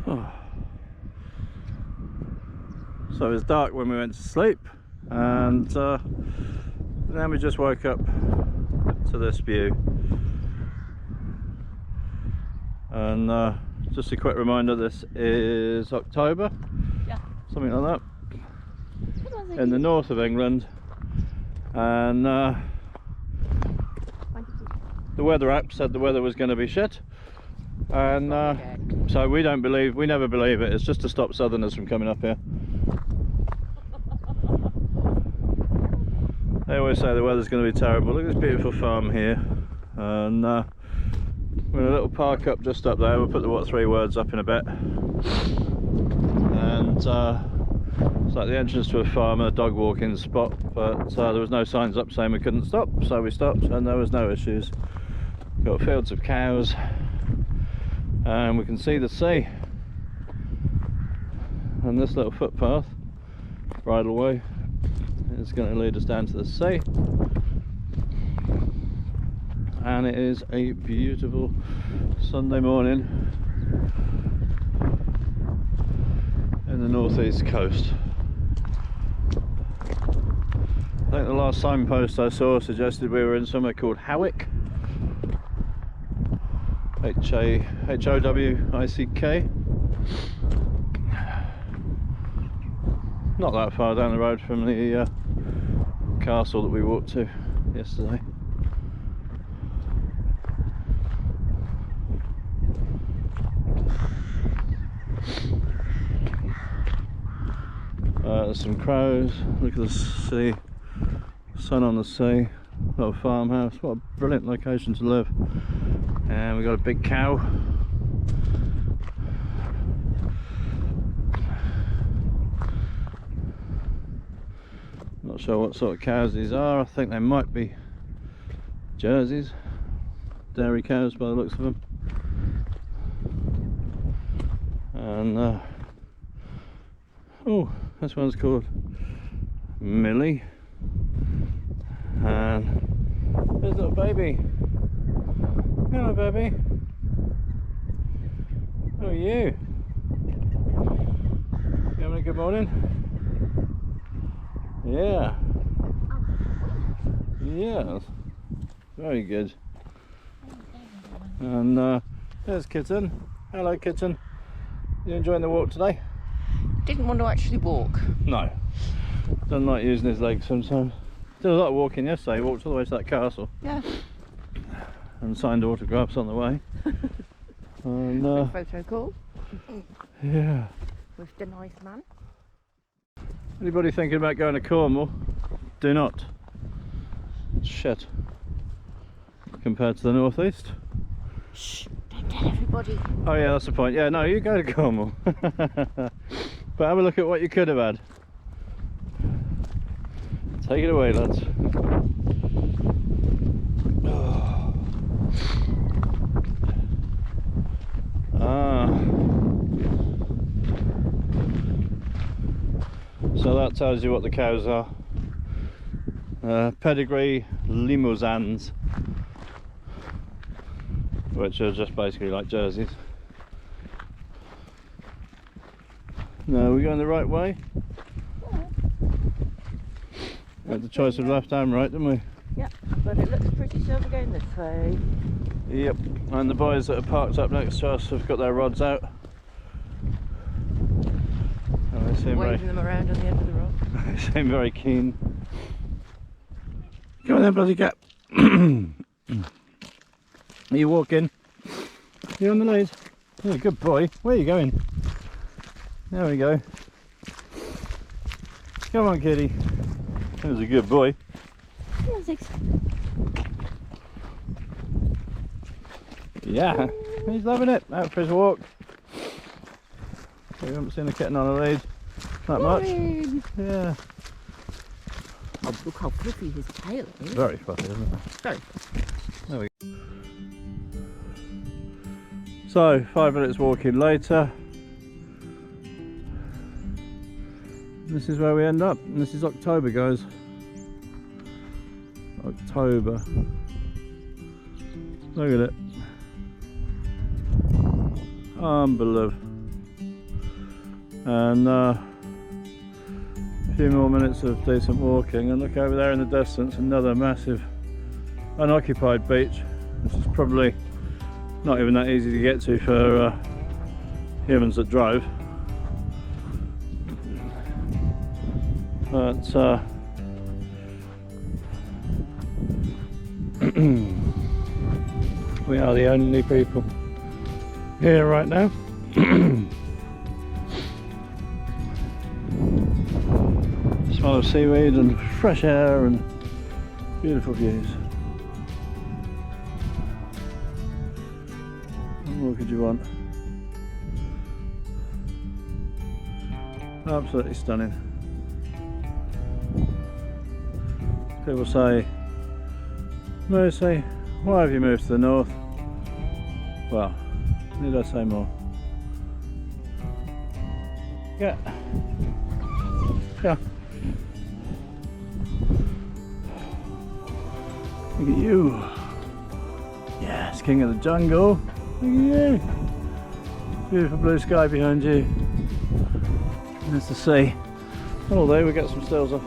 Oh. So it was dark when we went to sleep, and then we just woke up to this view. And just a quick reminder, this is October, yeah, something like that, in the north of England. And the weather app said the weather was going to be shit, and so we never believe it. It's just to stop southerners from coming up here. They always say the weather's going to be terrible. Look at this beautiful farm here, and we're in a little park up just up there. We'll put the what 3 words up in a bit, and it's like the entrance to a farm and a dog walking spot, but there was no signs up saying we couldn't stop, so we stopped and there was no issues. Got fields of cows and we can see the sea, and this little footpath, bridleway, is going to lead us down to the sea. And it is a beautiful Sunday morning in the northeast coast. I think the last signpost I saw suggested we were in somewhere called Howick, H-O-W-I-C-K. Not that far down the road from the castle that we walked to yesterday. There's some crows. Look at the sea, sun on the sea, little farmhouse. What a brilliant location to live. And we've got a big cow. Not sure what sort of cows these are. I think they might be Jerseys, dairy cows by the looks of them. And oh, this one's called Millie, and there's a little baby. Hello baby, how are you? You having a good morning? Yeah. Yes. Very good. And there's Kitten. Hello Kitten. You enjoying the walk today? Didn't want to actually walk. No. Doesn't like using his legs sometimes. Did a lot of walking yesterday. He walked all the way to that castle. Yeah. And signed autographs on the way. And photo call. yeah. With the nice man. Anybody thinking about going to Cornwall? Do not. It's shit compared to the northeast. Shh, don't tell everybody. Oh yeah, that's the point. Yeah, no, you go to Cornwall. But have a look at what you could have had. Take it away, lads. Oh. Ah. So that tells you what the cows are. Pedigree Limousins, which are just basically like Jerseys. No, we're going the right way. We had the choice of left and right, didn't we? Yep, but it looks pretty sure we're going this way. Yep, and the boys that are parked up next to us have got their rods out. And they seem waving them around on the end of the rod. They seem very keen. Come on then, bloody cat. Are you walking? You on the lead? Oh, good boy. Where are you going? There we go. Come on, kitty. That was a good boy. Yeah, he's loving it. Out for his walk. We haven't seen a kitten on a lead that much. Yeah. Oh, look how fluffy his tail is. Very fluffy, isn't it? Very. There we go. So, 5 minutes walking later. This is where we end up. And this is October, guys. October. Look at it. Unbelievable. And a few more minutes of decent walking, and look over there in the distance, another massive unoccupied beach, which is probably not even that easy to get to for humans that drive. But we are the only people here right now. Smell of seaweed and fresh air and beautiful views. What more could you want? Absolutely stunning. People say, Moosey, why have you moved to the north? Well, need I say more? Yeah. Yeah. Look at you. Yes, king of the jungle. Look at you. Beautiful blue sky behind you. There's the sea. Although we get some stills off